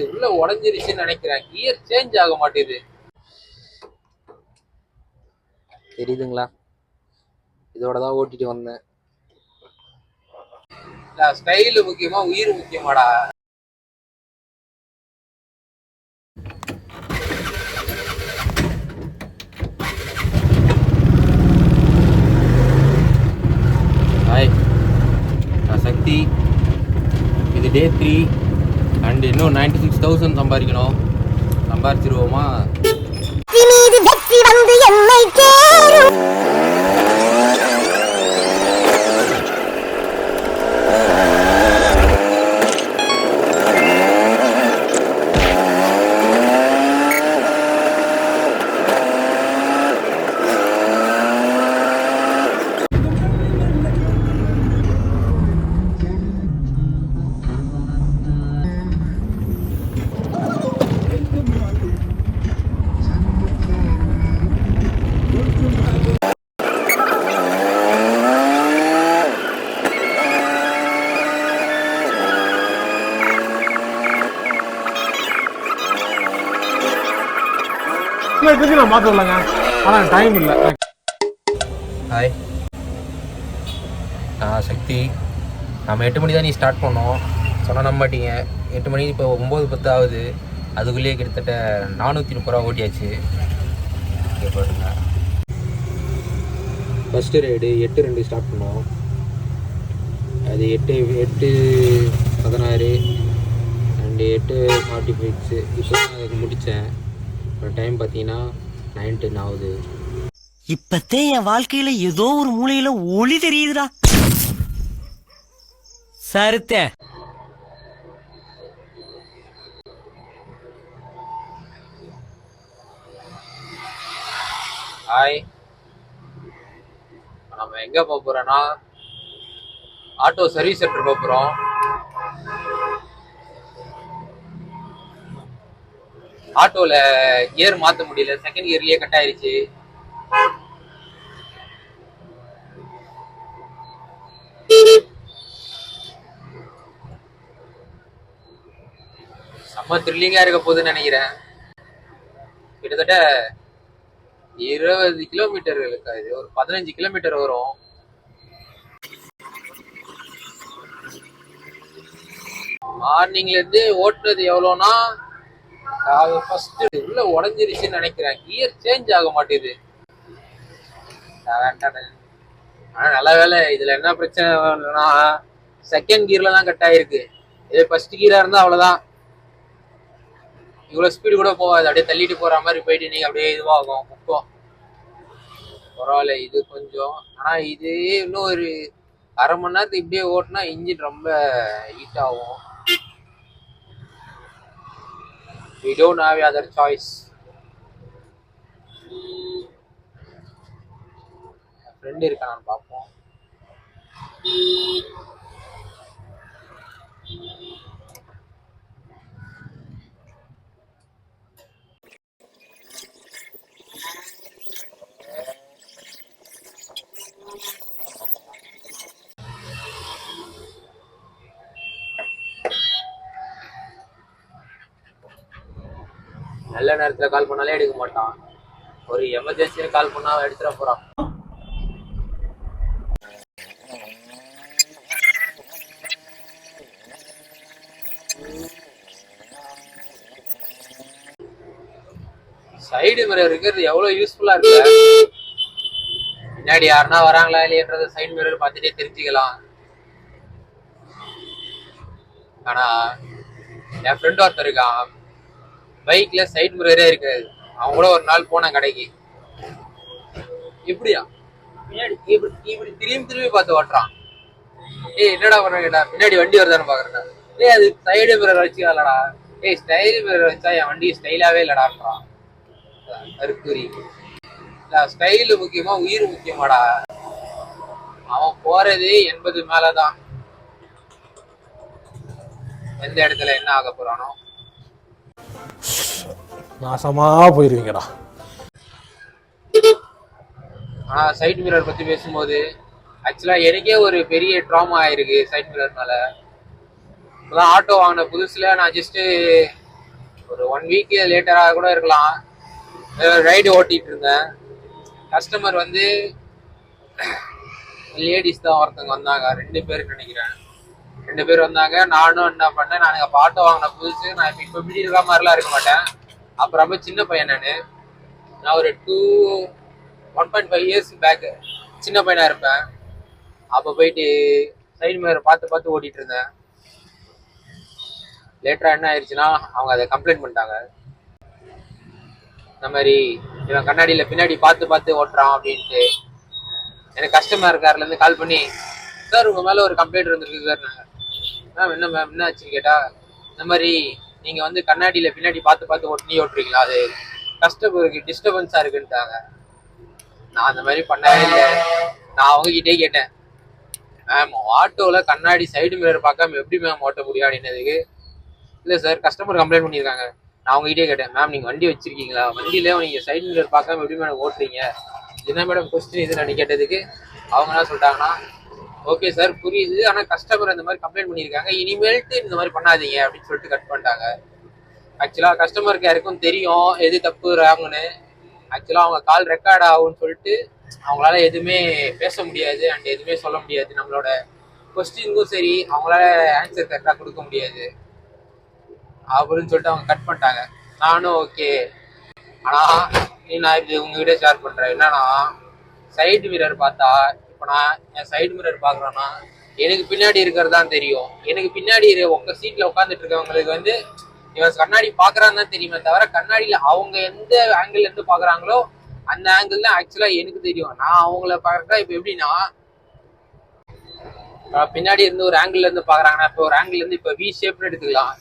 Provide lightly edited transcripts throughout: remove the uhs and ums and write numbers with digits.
உள்ள உடஞ்சிருச்சுன்னு நினைக்கிறேன். Gear change ஆக மாட்டேது. தெரியுதுங்களா? இதோட தான் ஓட்டிட்டு வந்தேன். ஸ்டைல் முக்கியமா உயிர் முக்கியமாடா? ஹாய், நான் சக்தி. இது டே 3 அண்ட் இன்னும் 96,000 சம்பாதிக்கணும். சம்பாதிச்சிருவோமா? நான் மாத்தலங்க, ஆனா டைம் இல்லை. ஹாய், நான் சக்தி. நம்ம 8 மணி தான் நீ ஸ்டார்ட் பண்ணோம். சொன்ன நம்ப மாட்டீங்க, 8 மணி இப்போ 9:10 ஆகுது. அதுக்குள்ளேயே கிட்டத்தட்ட 430 ரூபா ஓட்டியாச்சு. இங்கே பாருங்க, ஃபஸ்ட்டு ரைடு 8:02 ஸ்டார்ட் பண்ணோம். அது 8:16 அண்டு 8:46 இப்போ தான் அதுக்கு முடித்தேன். டைம் பார்த்தீங்கன்னா 9:10 ஆகுது. இப்பத்தே என் வாழ்க்கையில ஏதோ ஒரு மூலையில ஒளி தெரியுதுடா. சருத்த ஹாய், நம்ம எங்க போக போறோம்னா ஆட்டோ சர்வீஸ் சென்டர் போக போறோம். ஆட்டோல கியர் மாத்த முடியல, செகண்ட் கியர்லயே கட் ஆயிருச்சு. செம்ம த்ரில்லிங்கா இருக்க போகுதுன்னு நினைக்கிறேன். கிட்டத்தட்ட 20 கிலோமீட்டர் இருக்காது, ஒரு 15 கிலோமீட்டர் வரும். மார்னிங்ல இருந்து ஓட்டுனது எவ்வளோனா, ஃபர்ஸ்ட் உள்ள உடஞ்சிருச்சுன்னு நினைக்கிறேன். கியர் சேஞ்ச் ஆக மாட்டேது. ஆனா நல்ல வேலை. இதுல என்ன பிரச்சனைனா, செகண்ட் கியர்ல தான் கட் ஆயிருக்கு. இதே ஃபர்ஸ்ட் கியரா இருந்தா அவ்வளவுதான், இவ்வளவு ஸ்பீடு கூட போகாது. அப்படியே தள்ளிட்டு போற மாதிரி போயிட்டு நீங்க அப்படியே இதுவாகும், முக்கும். பரவாயில்ல இது கொஞ்சம். ஆனா இது இன்னும் ஒரு அரை மணி நேரத்துக்கு இப்படியே ஓட்டினா இன்ஜின் ரொம்ப ஹீட் ஆகும். We don't have other choice. Friend இருக்கான்னு பார்ப்போம். நல்ல நேரத்துல கால் பண்ணாலே எடுக்க மாட்டான். ஒரு எமர்ஜென்சியில கால் பண்ணா எடுத்துட போறான். சைடு மிரர் இருக்கிறது எவ்வளவு யூஸ்ஃபுல்லா இருக்கு. பின்னாடி யாருன்னா வராங்களா இல்லையன்றத சைடு மிரர் பார்த்துட்டே தெரிஞ்சுக்கலாம். ஆனா என் ஃப்ரெண்ட் ஒருத்தர் இருக்கான், பைக்ல சைட் மிரரே இருக்காது. அவன் கூட ஒரு நாள் போன கடைக்கு, இப்படியா பின்னாடி இப்படி திரும்பி பார்த்து ஓட்டுறான். ஏய் என்னடா பண்ண கேட்டா, பின்னாடி வண்டி வருதான்னு பாக்குறேன்டா. ஏய் அது சைடு மிரர் வச்சுக்கலடா. ஏய் ஸ்டைல் மிரர் வச்சா என் வண்டி ஸ்டைலாவே இல்லடான்றான். கருக்குறி. ஸ்டைலு முக்கியமா உயிர் முக்கியமாடா? அவன் போறது 80 மேலதான். எந்த இடத்துல என்ன ஆக போறானோ. நாசமா போயிருவீங்கடா. ஆனா சைட் மிரர் பத்தி பேசும்போது ஆக்சுவலா எனக்கே ஒரு பெரிய ட்ராமா ஆயிருக்கு சைட் மிரர்னால. இப்பதான் ஆட்டோ வாங்கின புதுசுல நான் ஜஸ்ட் ஒரு 1 வீக் லேட்டராக கூட இருக்கலாம். ரைடு ஓட்டிட்டு இருந்தேன். கஸ்டமர் வந்து லேடிஸ் தான் ஒருத்தவங்க வந்தாங்க, 2 பேர் நினைக்கிறேன். 2 பேர் வந்தாங்க. நானும் என்ன பண்ணேன், நான் இப்போ ஆட்டோ வாங்கின புதுசு. நான் இப்போ இப்படி இருக்க மாதிரிலாம் இருக்க மாட்டேன். அப்புறம் ரொம்ப சின்ன பையன். நான் ஒரு 1.5 இயர்ஸ் பேக்கு சின்ன பையனா இருப்பேன். அப்போ போயிட்டு சைடு மிரர் பார்த்து ஓட்டிட்டு இருந்தேன். லேட்டரா என்ன ஆயிடுச்சுன்னா, அவங்க அதை கம்ப்ளைண்ட் பண்ணிட்டாங்க. இந்த மாதிரி இவன் கண்ணாடியில பின்னாடி பார்த்து ஓட்டுறான் அப்படின்ட்டு. எனக்கு கஸ்டமர் கேர்ல இருந்து கால் பண்ணி, சார் உங்க மேல ஒரு கம்ப்ளைண்ட் இருந்திருக்கு சார். மேம் என்ன மேம் என்ன ஆச்சுன்னு கேட்டா, இந்த மாதிரி நீங்க வந்து கண்ணாடியில பின்னாடி பார்த்து ஓட்டுறீங்களா, அது கஸ்டமருக்கு டிஸ்டர்பன்ஸா இருக்குன்ட்டாங்க. நான் அந்த மாதிரி பண்ணவே இல்லை. நான் அவங்ககிட்டே கேட்டேன், மேம் ஆட்டோவில் கண்ணாடி சைடு மிரர் பார்க்காம எப்படி மேம் ஓட்ட முடியும் அப்படின்னதுக்கு, இல்லை சார் கஸ்டமர் கம்ப்ளைண்ட் பண்ணியிருக்காங்க. நான் அவங்ககிட்டே கேட்டேன், மேம் நீங்கள் வண்டி வச்சிருக்கீங்களா, வண்டியில நீங்கள் சைடு மிரர் பார்க்காம எப்படி மேடம் ஓட்டுறீங்க, என்ன மேடம் கொஸ்டின் இது நான் கேட்டதுக்கு அவங்க என்ன சொல்லிட்டாங்கன்னா, ஓகே சார் புரியுது, ஆனால் கஸ்டமர் இந்த மாதிரி கம்ப்ளைண்ட் பண்ணியிருக்காங்க, இனிமேல்ட்டு இந்த மாதிரி பண்ணாதீங்க அப்படின்னு சொல்லிட்டு கட் பண்ணிட்டாங்க. ஆக்சுவலாக கஸ்டமருக்கு யாருக்கும் தெரியும் எது தப்பு ராங்குன்னு. ஆக்சுவலாக அவங்க கால் ரெக்கார்ட் ஆகும்னு சொல்லிட்டு அவங்களால எதுவுமே பேச முடியாது அண்ட் எதுவுமே சொல்ல முடியாது. நம்மளோட கொஸ்டினுக்கும் சரி அவங்களால ஆன்சர் கரெக்டாக கொடுக்க முடியாது அப்படின்னு சொல்லிட்டு அவங்க கட் பண்ணிட்டாங்க. நானும் ஓகே. ஆனால் நான் இது உங்ககிட்ட ஷேர் பண்ணுறேன். என்னன்னா, சைடு மிரர் பார்த்தா, இப்போ நான் என் சைடு மிரர் பார்க்குறேன்னா எனக்கு பின்னாடி இருக்கிறது தான் தெரியும். எனக்கு பின்னாடி சீட்டில் உட்காந்துட்டு இருக்கவங்களுக்கு வந்து இவன் கண்ணாடி பார்க்குறான்னு தான் தெரியுமே தவிர, கண்ணாடியில் அவங்க எந்த ஆங்கிள் இருந்து பார்க்குறாங்களோ அந்த ஆங்கிள் தான் ஆக்சுவலாக எனக்கு தெரியும். நான் அவங்கள பார்க்குறா இப்போ எப்படின்னா, பின்னாடி இருந்து ஒரு ஆங்கிள் இருந்து பார்க்குறாங்கன்னா, இப்போ ஒரு ஆங்கிள் இருந்து இப்போ வி ஷேப்னு எடுத்துக்கலாம்.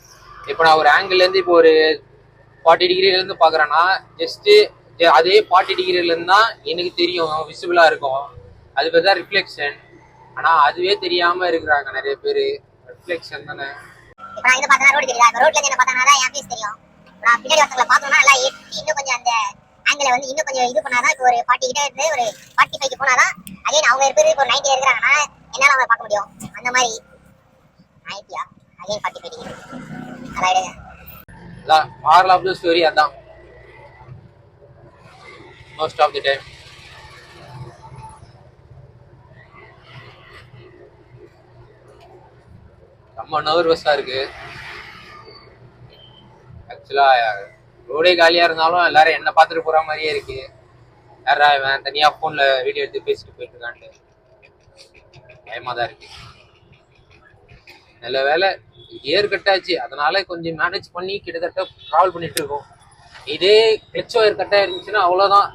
இப்போ நான் ஒரு ஆங்கிள் இருந்து இப்போ ஒரு 40 டிகிரிலேருந்து பார்க்குறேன்னா, ஜஸ்ட்டு அதே 40 டிகிரிலேருந்து தான் எனக்கு தெரியும், விசிபிளாக இருக்கும். அது பேர் தான் ரிஃப்ளெக்ஷன். ஆனால் அதுவே தெரியாமல் இருக்கிறாங்க நிறைய பேர். ரிஃப்ளெக்ஷன் தானே. இப்போ நான் இங்க பார்த்தா ரோடு தெரியுதா, இப்போ ரோட்ல என்ன பார்த்தா என் ஃபேஸ் தெரியும். நான் பின்னாடி ஒருத்தவங்களை பார்த்தோம்னா நல்லா எட்டி இன்னும் கொஞ்சம் அந்த ஆங்கிளை வந்து இன்னும் கொஞ்சம் இது பண்ணாதான், இப்போ ஒரு 40 கிட்ட இருந்து ஒரு 45க்கு போனாதான் அகைன் அவங்க பேர் இப்போ 90 இருக்கிறாங்கன்னா என்னால் அவங்களை பார்க்க முடியும். அந்த மாதிரி 90 அகைன் 45 டிகிரி அதான் மாரல் ஆஃப் த ஸ்டோரி. அதான் மோஸ்ட் ஆஃப் தி டைம். ரொம்ப நர்வஸா இருக்கு. ஆக்சுவலா ரோடே காலியா இருந்தாலும் எல்லாரும் என்ன பார்த்துட்டு போற மாதிரியே இருக்கு. யாரா இவன் தனியா போன்ல வீடியோ எடுத்து பேசிட்டு போயிட்டு இருக்கான்ட்டு பயமா தான் இருக்கு. நல்ல வேலை கியர் கட்டாச்சு, அதனால கொஞ்சம் மேனேஜ் பண்ணி கிட்டத்தட்ட ட்ராவல் பண்ணிட்டு இருக்கோம். இதே கிளச் ஒயர் கட்டா இருந்துச்சுன்னா அவ்வளோதான்,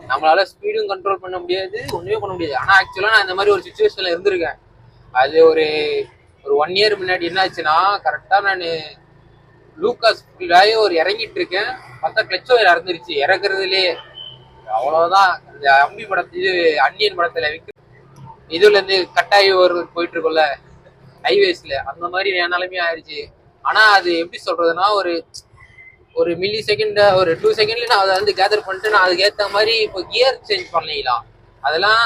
நம்மளால ஸ்பீடும் கண்ட்ரோல் பண்ண முடியாது, ஒன்றுமே பண்ண முடியாது. ஆனால் ஆக்சுவலாக நான் இந்த மாதிரி ஒரு சுச்சுவேஷனில் இருந்திருக்கேன். அது ஒரு 1 இயர் முன்னாடி என்னாச்சுன்னா, கரெக்டாக நான் லூகாஸ் ஃபீல்டாகி ஒரு இறங்கிட்டு இருக்கேன். பார்த்தா கிளச் ஒயர் இறந்துருச்சு இறக்குறதுலேயே. அவ்வளோதான். இந்த அம்பி படத்து அன்னியன் படத்தில் இதுலேருந்து கட்டாயி ஒரு போயிட்டு இருக்கோம்ல ஹைவேஸ்ல, அந்த மாதிரி என் நிலைமையும் ஆயிடுச்சு. ஆனால் அது எப்படி சொல்றதுன்னா, ஒரு மில்லி செகண்ட் ஒரு 2 செகண்ட்ல நான் அதை வந்து கேதர் பண்ணிட்டு நான் அதுக்கு ஏற்ற மாதிரி இப்போ கியர் சேஞ்ச் பண்ணிக்கலாம். அதெல்லாம்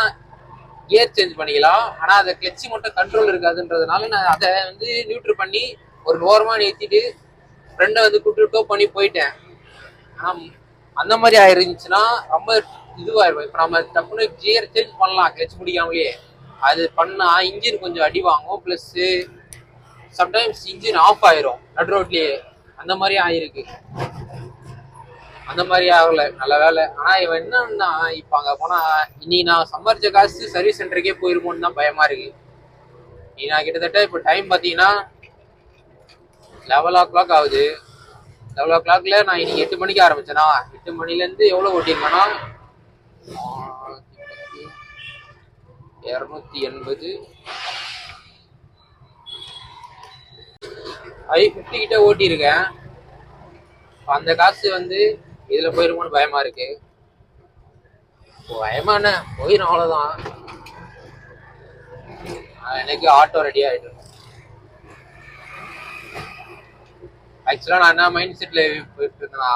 கியர் சேஞ்ச் பண்ணிக்கலாம். ஆனால் அதை கிளச்சி மட்டும் கண்ட்ரோல் இருக்காதுன்றதுனால நான் அதை வந்து நியூட்ரல் பண்ணி ஒரு ஓரமாக நிறுத்திட்டு ஃப்ரெண்டை வந்து கூப்பிட்டு டோ பண்ணி போயிட்டேன். ஆனால் அந்த மாதிரி ஆயிருந்துச்சுன்னா ரொம்ப இதுவாயிருக்கும். இப்போ நம்ம டப்புன்னு கியர் சேஞ்ச் பண்ணலாம் கிளச் முடிக்காமலேயே. அது பண்ணா இன்ஜின் கொஞ்சம் அடி வாங்கும். ப்ளஸ் சம்டைம்ஸ் இன்ஜின் ஆஃப் ஆயிரும் நடு ரோட்லேயே. அந்த மாதிரி ஆயிருக்கு. அந்த மாதிரி ஆகல, நல்ல வேலை. ஆனால் இவன் என்னன்னா, இப்போ அங்கே போனால் இனி நான் சம்பாரிச்ச காசு சர்வீஸ் சென்டருக்கே போயிருமோன்னு தான் பயமா இருக்கு. நீ நான் கிட்டத்தட்ட இப்போ டைம் பார்த்தீங்கன்னா 11 o'clock ஆகுது. 11 o'clockல நான் இன்னைக்கு 8 மணிக்கு ஆரம்பிச்சேனா, 8 மணிலேருந்து எவ்வளோ ஓட்டியிருக்கேன்னா 280 550 கிட்ட ஓட்டியிருக்கேன். அந்த காசு வந்து இதுல போயிருமோன்னு பயமா இருக்கு. பயமான போயிடும், அவ்வளவுதான். எனக்கு ஆட்டோ ரெடி ஆயிடும். ஆக்சுவலா நான் என்ன மைண்ட் செட்ல போயிட்டு இருக்கேன்னா,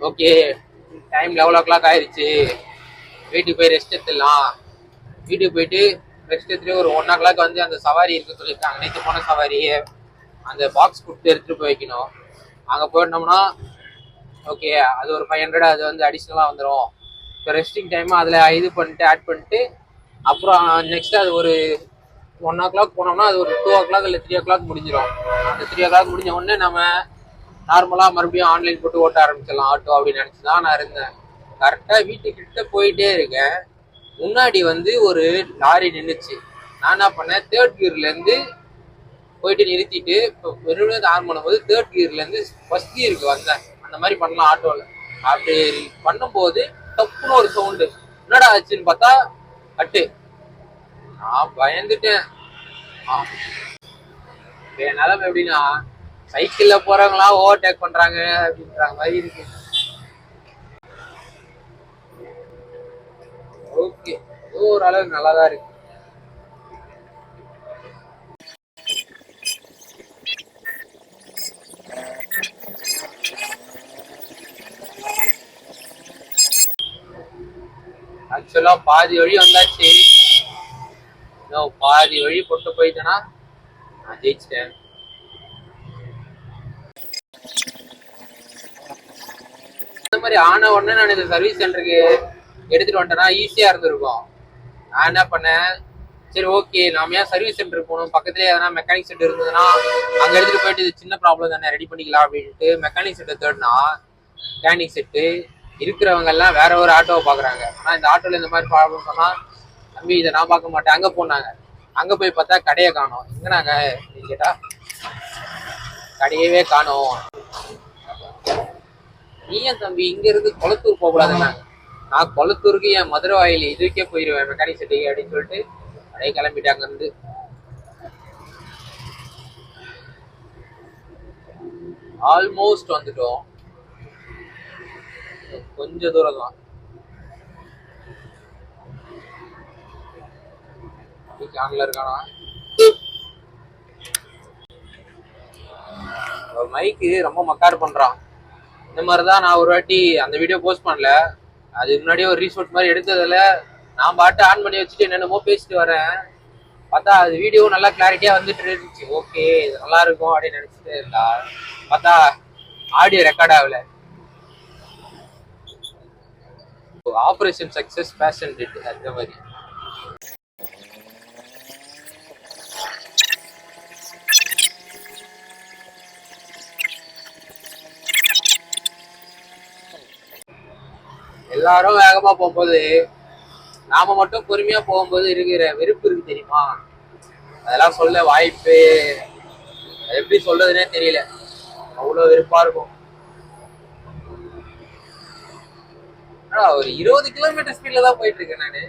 ஓகே டைம் 11 o'clock ஆயிடுச்சு, வீட்டுக்கு போய் ரெஸ்ட் எடுத்துடலாம். வீட்டுக்கு போயிட்டு ரெஸ்ட் எடுத்துட்டு ஒரு 1 o'clock வந்து அந்த சவாரி இருக்கு சொல்லியிருக்காங்க, நேற்று போன சவாரியே அந்த பாக்ஸ் கொடுத்து எடுத்துட்டு போய் வைக்கணும். அங்கே போயிட்டோம்னா ஓகே அது ஒரு 500 அது வந்து அடிஷ்னலாக வந்துடும். இப்போ ரெஸ்டிங் டைம் அதில் இது பண்ணிட்டு ஆட் பண்ணிட்டு அப்புறம் நெக்ஸ்ட் அது ஒரு 1 o'clock போனோம்னா அது ஒரு 2 o'clock இல்லை 3 o'clock முடிஞ்சிடும். அந்த 3 o'clock முடிஞ்ச உடனே நம்ம நார்மலாக மறுபடியும் ஆன்லைன் போட்டு ஓட்ட ஆரம்பிச்சிடலாம் ஆட்டோ அப்படின்னு நினச்சி தான் நான் இருந்தேன். கரெக்டாக வீட்டுக்கிட்ட போயிட்டே இருக்கேன். முன்னாடி வந்து ஒரு லாரி நின்றுச்சு. நான் என்ன பண்ணேன், 3rd gearலேருந்து போயிட்டு நிறுத்திட்டு இப்போ வெறும் ஆன் பண்ணும்போது 3rd gearலேருந்து 1st gearக்கு வந்தேன். அந்த மாதிரி பண்ணலாம் ஆட்டோவில். அப்படி பண்ணும்போது தப்புன்னு ஒரு சவுண்டு. என்னடா ஆச்சுன்னு பார்த்தா கட்டு. நான் பயந்துட்டேன். என் நிலைமை எப்படின்னா, சைக்கிள்ல போறவங்களாம் ஓவர்டேக் பண்றாங்க அப்படின்ற மாதிரி இருக்கு. ஓகே, ஓரளவுக்கு நல்லாதான் இருக்கு. ஆக்சுவலா பாதி வழி வந்தாச்சு. இன்னும் பாதி வழி போட்டு போயிட்டேன்னா நான் ஜெயிச்சிட்டேன். இந்த மாதிரி ஆன உடனே நான் இந்த சர்வீஸ் சென்டருக்கு எடுத்துட்டு வந்துட்டேன்னா ஈஸியா இருந்திருக்கும். நான் என்ன பண்ணேன், சரி ஓகே நாம ஏன் சர்வீஸ் சென்டருக்கு போகணும், பக்கத்துலேயே எதனா மெக்கானிக் செட் இருந்ததுன்னா அங்கே எடுத்துட்டு போயிட்டு இது சின்ன ப்ராப்ளம் தானே ரெடி பண்ணிக்கலாம் அப்படின்ட்டு மெக்கானிக் செட்டை தேடினா மெக்கானிக் செட்டு இருக்கிறவங்க எல்லாம் வேற ஒரு ஆட்டோவை பார்க்குறாங்க. ஆனால் இந்த ஆட்டோவில் இந்த மாதிரி ப்ராப்ளம் சொன்னால் தம்பி இதை நான் பார்க்க மாட்டேன். அங்கே போனாங்க, அங்கே போய் பார்த்தா கடையை காணோம். எங்கனாங்க கேட்டா கடையவே காணோம். நீ ஏன் தம்பி இங்க இருந்து கொளத்தூர் போகக்கூடாதுன்னாங்க. நான் கொளத்தூருக்கு என் மதுரை வாயில் இதுக்கே போயிடுவேன் மெக்கானிக் செட்டுக்கு அப்படின்னு சொல்லிட்டு அப்படியே கிளம்பிட்டாங்க. இருந்து ஆல்மோஸ்ட் வந்துட்டோம். கொஞ்ச தூரம் தான். ஆன்ல இருக்கானா மைக்கு ரொம்ப மக்கார் பண்றான். இந்த மாதிரிதான் நான் ஒரு வாட்டி அந்த வீடியோ போஸ்ட் பண்ணல, அது முன்னாடியே ஒரு ரீஷூட் மாதிரி எடுத்ததுல நான் பாட்டு ஆன் பண்ணி வச்சுட்டு என்னென்னமோ பேசிட்டு வரேன். பார்த்தா அது வீடியோ நல்லா கிளாரிட்டியா வந்துட்டு இருந்துச்சு. ஓகே இது நல்லா இருக்கும் அப்படின்னு நினைச்சிட்டு இருந்தா பார்த்தா ஆடியோ ரெக்கார்ட் ஆகல. ஆபரேஷன் சக்சஸ் பேஷன் டெட் அந்த மாதிரி. எல்லாரும் வேகமா போகும்போது நாம மட்டும் பொறுமையா போகும்போது இருக்கிற வெறுப்பு இருக்கு தெரியுமா, அதெல்லாம் சொல்ல வாய்ப்பு எப்படி சொல்றதுன்னே தெரியல. அவ்வளவு வெறுப்பா இருக்கும். ஒரு 20 கிலோமீட்டர் ஸ்பீட்ல தான் போயிட்டு இருக்கேன் நானு.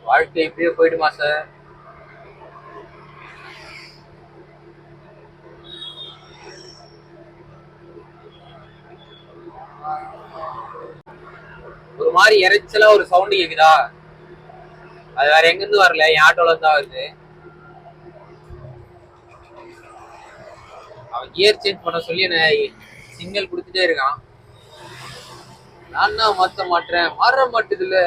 வாழ்க்கை இப்படியே போயிடுமா சார்? ஒரு மாதிரி இறைச்சலா ஒரு சவுண்ட் கேக்குதா, அது வேற எங்க இருந்து வரல, என் ஆட்டோல தான் வருது. அவன் கியர் சேஞ்ச் பண்ண சொல்லி என்ன சிக்னல் கொடுத்துட்டே இருக்கான். நான் தான் மாத்த மாட்டேன், மாற மாட்டுதுல.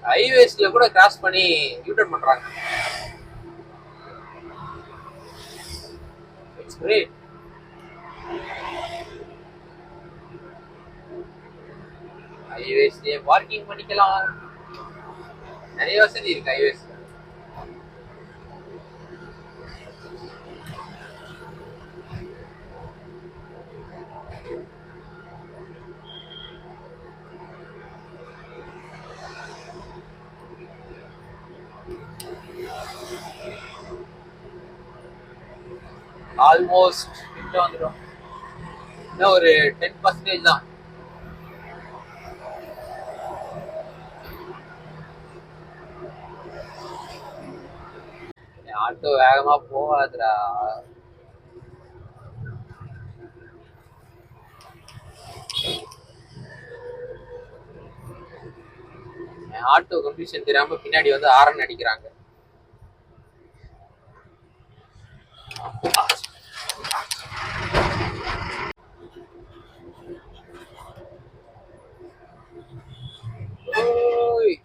ஹைவேஸ்ல கூட கிராஸ் பண்ணி யூட்டர்ன் பண்றாங்க. It's great. ஹைவேஸ்லயே பார்க்கிங் பண்ணிக்கலாம், நிறைய வசதி இருக்கு ஹைவேஸ்ல. ஆல்மோஸ்ட் கிட்ட வந்துடும். இன்னும் ஒரு 10% தான். ஆட்டோ வேகமா போகாதுடா. ஆட்டோ கண்டிஷன் தெரியாம பின்னாடி வந்து ஆரன் அடிக்கிறாங்க. ஓய்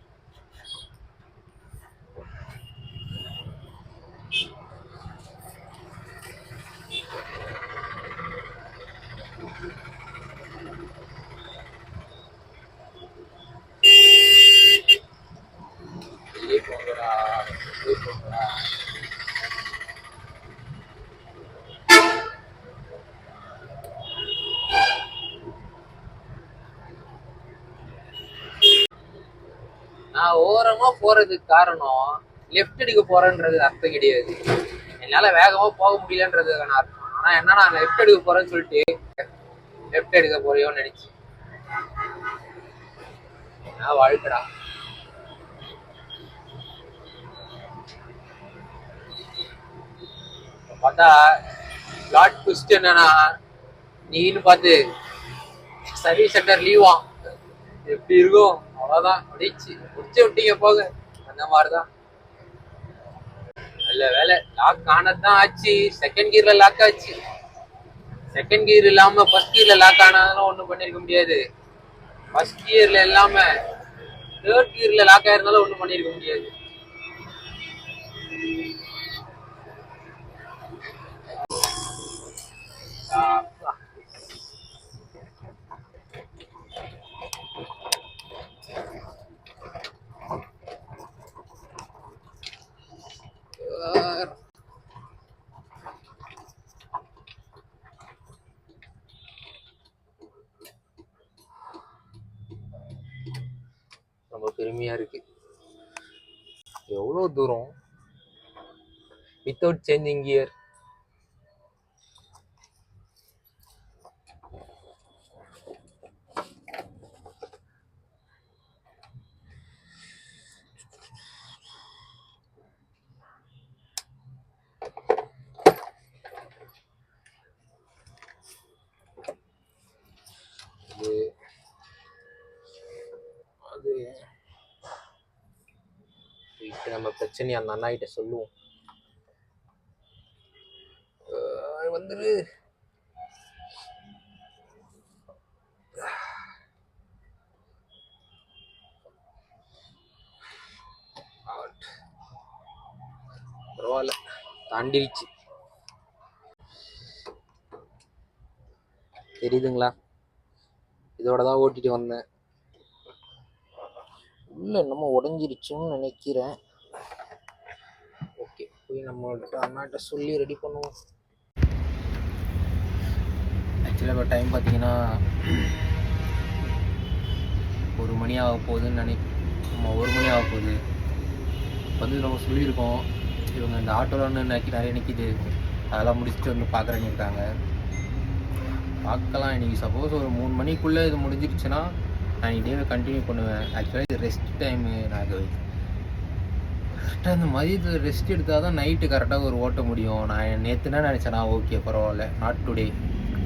வெளியே போங்கடா, வெளியே போங்கடா. நான் ஓரமா போறதுக்கு காரணம் லெஃப்ட் எடுக்க போறேன்றது அர்த்தம் கிடையாது. என்னால வேகமா போக முடியலன்றதுக்கான அர்த்தம். ஆனா என்ன, நான் லெஃப்ட் எடுக்க போறேன்னு சொல்லிட்டு லெஃப்ட் எடுக்க போறியோன்னு நினைச்சு நான் வாழ்க்கடா. பார்த்தா பிளாட் ட்விஸ்ட் என்னன்னா, நீன்னு பார்த்து சர்வீஸ் சென்டர் லீவாம். எப்படி இருக்கும் அவ்வளவுதான், முடிச்சு முடிச்சு விட்டீங்க போக. அந்த மாதிரிதான். நல்ல வேலை லாக் ஆனதுதான் ஆச்சு. செகண்ட் கியர்ல லாக் ஆச்சு. செகண்ட் கியர் இல்லாம ஃபர்ஸ்ட் கியர்ல லாக் ஆனாலும் ஒண்ணும் பண்ணிருக்க முடியாது. ஃபர்ஸ்ட் கியர்ல இல்லாம தேர்ட் கியர்ல லாக் ஆயிருந்தாலும் ஒண்ணும் பண்ணிருக்க முடியாது. ரொம்ப பெருமையா இருக்கு. எவ்வளவு தூரம் வித்தவுட் சேஞ்சிங் கியர். அது இப்ப நம்ம பிரச்சனையை அந்த அண்ணா கிட்ட சொல்லுவோம். வந்துரு. பரவாயில்ல, தாண்டிடுச்சு. தெரியுதுங்களா? இதோட தான் ஓட்டிட்டு வந்தேன். உள்ள என்னமோ உடஞ்சிருச்சுன்னு நினைக்கிறேன். ஓகே, போய் நம்மள்கிட்ட அண்ணாட்ட சொல்லி ரெடி பண்ணுவோம். ஆக்சுவலாக இப்போ டைம் பார்த்தீங்கன்னா 1 மணி ஆக போகுதுன்னு நம்ம 1 மணி ஆக போகுது. வந்து நம்ம சொல்லியிருக்கோம், இவங்க இந்த ஆட்டோவில் நிறைய நிற்கிது, அதெல்லாம் முடிச்சுட்டு வந்து பார்க்குறேன்னு இருக்காங்க. பார்க்கலாம். இன்றைக்கி சப்போஸ் ஒரு 3 மணிக்குள்ளே இது முடிஞ்சிருச்சுன்னா நான் இதே கண்டினியூ பண்ணுவேன். ஆக்சுவலாக இது ரெஸ்ட் டைமு. நான் கரெக்டாக இந்த மதியத்தில் ரெஸ்ட் எடுத்தால் தான் நைட்டு கரெக்டாக ஒரு ஓட்ட முடியும். நான் நேற்றுனா நினச்சேன்னா ஓகே பரவாயில்ல, நாட் டுடே,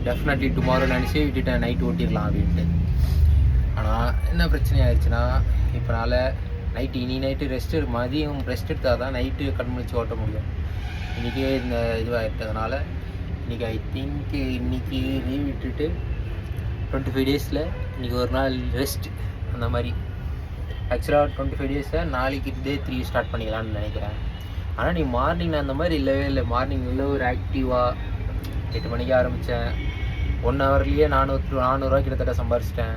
டெஃபினெட்லி டுமாரோ நினச்சி விட்டுட்டேன், நைட்டு ஓட்டிடலாம் அப்படின்ட்டு. ஆனால் என்ன பிரச்சனை ஆயிடுச்சுன்னா, இப்போனால இனி நைட்டு மதியம் ரெஸ்ட் எடுத்தால் தான் நைட்டு கண்முழிச்சு ஓட்ட முடியும். இன்றைக்கே இந்த இதுவாகிட்டதுனால இன்றைக்கி ஐ திங்க் இன்றைக்கி லீவ் விட்டுட்டு 25 டேஸில் இன்றைக்கி ஒரு நாள் ரெஸ்ட் அந்த மாதிரி. ஆக்சுவலாக 25 டேஸில் நாளைக்கு டே 3 ஸ்டார்ட் பண்ணிக்கலான்னு நினைக்கிறேன். ஆனால் நீ மார்னிங் அந்த மாதிரி இல்லவே இல்லை. மார்னிங் இல்லை, ஒரு ஆக்டிவாக 8 மணிக்கு ஆரம்பித்தேன். 1 ஹவர்லேயே 400 கிட்டத்தட்ட சம்பாரிச்சிட்டேன்.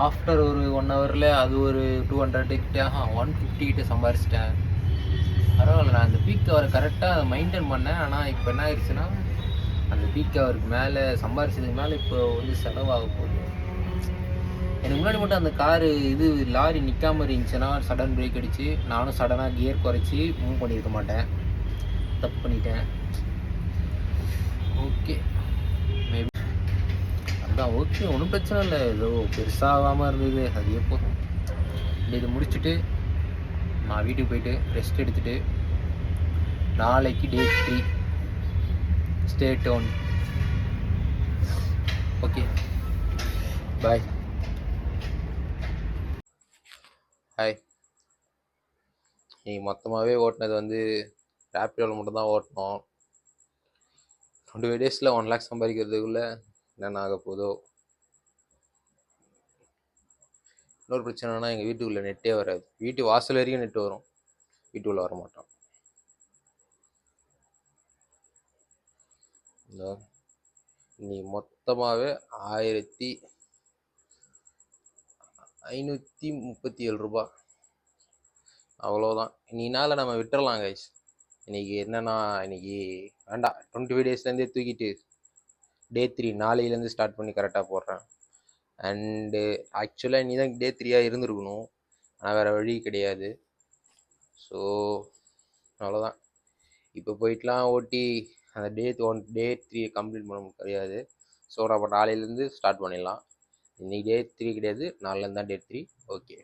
ஆஃப்டர் ஒரு 1 ஹவரில் அது ஒரு 200 கிட்ட 150 கிட்ட சம்பாரிச்சிட்டேன். பரவாயில்ல, நான் அந்த பீக் ஹவரை கரெக்டாக அதை மெயின்டைன் பண்ணேன். ஆனால் இப்போ என்ன ஆயிடுச்சுன்னா, அந்த பீக் ஹவருக்கு மேலே சம்பாரிச்சதுக்கு மேலே இப்போ வந்து செலவாக போகுது. எனக்கு முன்னாடி மட்டும் அந்த காரு லாரி நிற்காம இருந்துச்சுன்னா சடன் பிரேக் அடித்து நானும் சடனாக கியர் குறைச்சி மூவ் பண்ணியிருக்க மாட்டேன். தப்பு பண்ணிட்டேன். ஓகே, மேபி அதான் ஓகே, ஒன்றும் பிரச்சனை இல்லை. ஏதோ பெருசாகாமல் இருந்தது, அது எப்போதும். இது முடிச்சுட்டு நான் வீட்டுக்கு போயிட்டு ரெஸ்ட் எடுத்துகிட்டு நாளைக்கு டே 3 ஸ்டே டோன். ஓகே, பாய். ஹாய். நீ மொத்தமாகவே ஓட்டினது வந்து ரேப்பிடோவில் மட்டும் தான் ஓட்டினோம். 25 டேஸில் 1 லேக் சம்பாதிக்கிறதுக்குள்ளே என்னென்ன ஆக போதோ. இன்னொரு பிரச்சனைனா எங்கள் வீட்டுக்குள்ளே நெட்டே வராது. வீட்டு வாசல் வரைக்கும் நெட்டு வரும், வீட்டுக்குள்ளே வர மாட்டோம். நீ மொத்தமாகவே 1537 ரூபா, அவ்வளோதான். நீனால நம்ம விட்டுறலாம் கைஸ். இன்னைக்கு என்னன்னா, இன்னைக்கு வேண்டாம், 25 டேஸ்லேருந்தே தூக்கிட்டு டே 3 நாளையிலேருந்து ஸ்டார்ட் பண்ணி கரெக்டாக போடுறேன். அண்டு ஆக்சுவலாக நீ தான் டே 3 இருந்திருக்கணும், ஆனால் வேறு வழி கிடையாது. ஸோ அவ்வளோதான். இப்போ போயிட்டுலாம் ஓட்டி அந்த டே 3 கம்ப்ளீட் பண்ண முடியாது. ஸோ நம்ம நாளையிலேருந்து ஸ்டார்ட் பண்ணிடலாம். இன்னைக்கு டே 3 கிடையாது, நாளையிலேருந்து தான் டே 3. ஓகே.